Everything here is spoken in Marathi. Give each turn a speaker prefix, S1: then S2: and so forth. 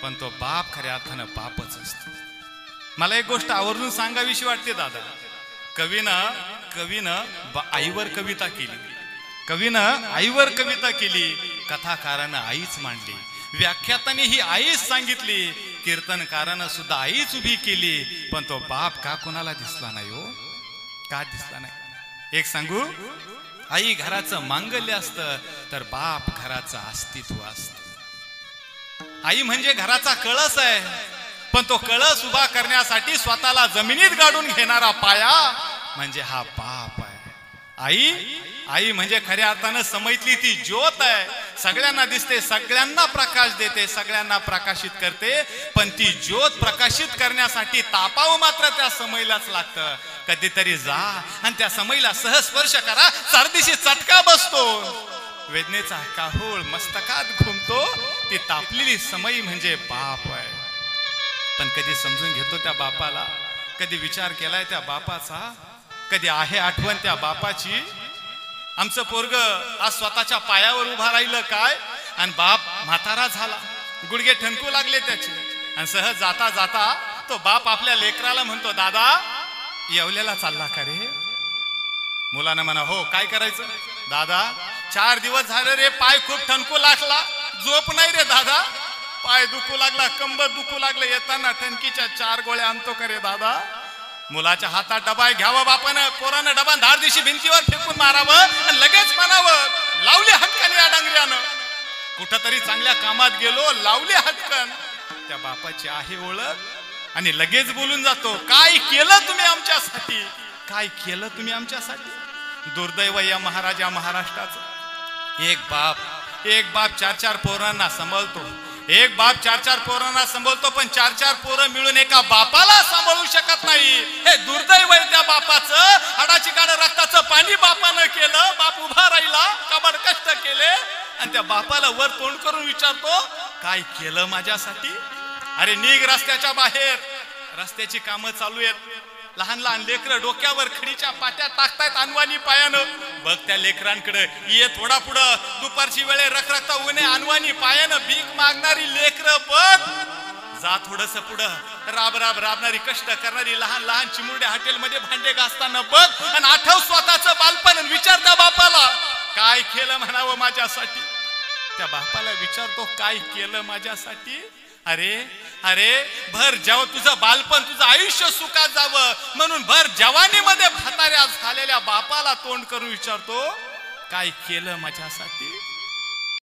S1: पण तो बाप खऱ्या अर्थानं बापच असतो. मला एक गोष्ट आवर्जून सांगावीशी वाटते दादा. कवीनं आईवर कविता केली, आईवर कविता केली, कथाकारानं आईच मांडली, व्याख्याताने ही आईच सांगितली, कीर्तनकारानं सुद्धा आईच उभी केली. पण तो बाप का कोणाला दिसला नाही हो? का दिसला नाही? एक सांगू, आई घराचं मांगल्य असतं तर बाप घराचं अस्तित्व असतं. आई म्हणजे घराचा कळस आहे, पण तो कळस उभा करण्यासाठी स्वतःला जमिनीत गाडून घेणारा पाया म्हणजे हा बाप आहे. आई म्हणजे खऱ्या अर्थानं समईतली ती ज्योत आहे. सगळ्यांना दिसते, सगळ्यांना प्रकाश देते, सगळ्यांना प्रकाशित करते. पण ती ज्योत प्रकाशित करण्यासाठी तापावं मात्र त्या समईलाच लागतं. कधीतरी जा आणि त्या समईला सहस्पर्श करा, सर्दीशी चटका बसतो, वेदनेचा काहूळ मस्तकात घुमतो. ती तापलेली समई म्हणजे बाप आहे. पण कधी समजून घेतो त्या बापाला? कधी विचार केलाय त्या बापाचा? कधी आहे आठवण त्या बापाची? आमचं पोरग आज स्वतःच्या पायावर उभा राहिलं काय, आणि बाप म्हातारा झाला, गुडघे ठणकू लागले त्याचे, आणि सहज जाता जाता तो बाप आपल्या लेकराला म्हणतो, दादा येवल्याला चालला का रे? मुलानं म्हणा, हो काय करायचं दादा? 4 दिवस झाले रे, पाय खूप ठणकू लागला, झोप नाही रे दादा, पाय दुखू लागला, कंबर दुखू लागलं, येताना ठणकीच्या 4 गोळ्या आणतो का रे दादा? मुलाच्या हातात डबा घ्यावा बापानं, पोरानं डबा धार दिवशी भिंतीवर फेकून मारावं आणि लगेच म्हणावं, लावले हटकन या डांगऱ्यानं. कुठंतरी चांगल्या कामात गेलो, लावले हटकन. त्या बापाची आहे ओळख, आणि लगेच बोलून जातो, काय केलं तुम्ही आमच्यासाठी, काय केलं तुम्ही आमच्यासाठी. दुर्दैव या महाराजा महाराष्ट्राचं. एक बाप 4-4 पोरांना सांभाळतो, एक बाप 4-4 पोरांना सांभाळतो, पण 4-4 पोरं मिळून एका बापाला सांभाळू शकत नाही. हे दुर्दैव आहे त्या बापाचं. हाडाची काढ रक्ताचं पाणी बापानं केलं, बाप उभा राहिला, कबड कष्ट केले, आणि त्या बापाला वर तोंड करून विचारतो, काय केलं माझ्यासाठी. अरे निघ रस्त्याच्या बाहेर, रस्त्याची कामं चालू आहेत, लहान लहान लेकरं डोक्यावर खडीच्या पाट्या टाकतायत अनवाणी पायानं. बघ त्या लेकरांकडे, ये थोडा पुढं, दुपारची वेळे रखरखता उन्हे अनवाणी पायानं भीक मागणारी लेकरं बघ. जा थोडस पुढं, राबणारी कष्ट करणारी लहान लहान चिमुरड्या हॉटेलमध्ये भांडे घासताना बघ, आणि आठव स्वतःचं बालपण, विचार त्या बापाला, काय केलं म्हणावं माझ्यासाठी. त्या बापाला विचारतो, काय केलं माझ्यासाठी. अरे भर जेव्हा तुझं बालपण, तुझं आयुष्य सुखात जावं म्हणून भर जवानीमध्ये म्हाताऱ्या झालेल्या बापाला तोंड करून विचारतो, काय केलं माझ्यासाठी.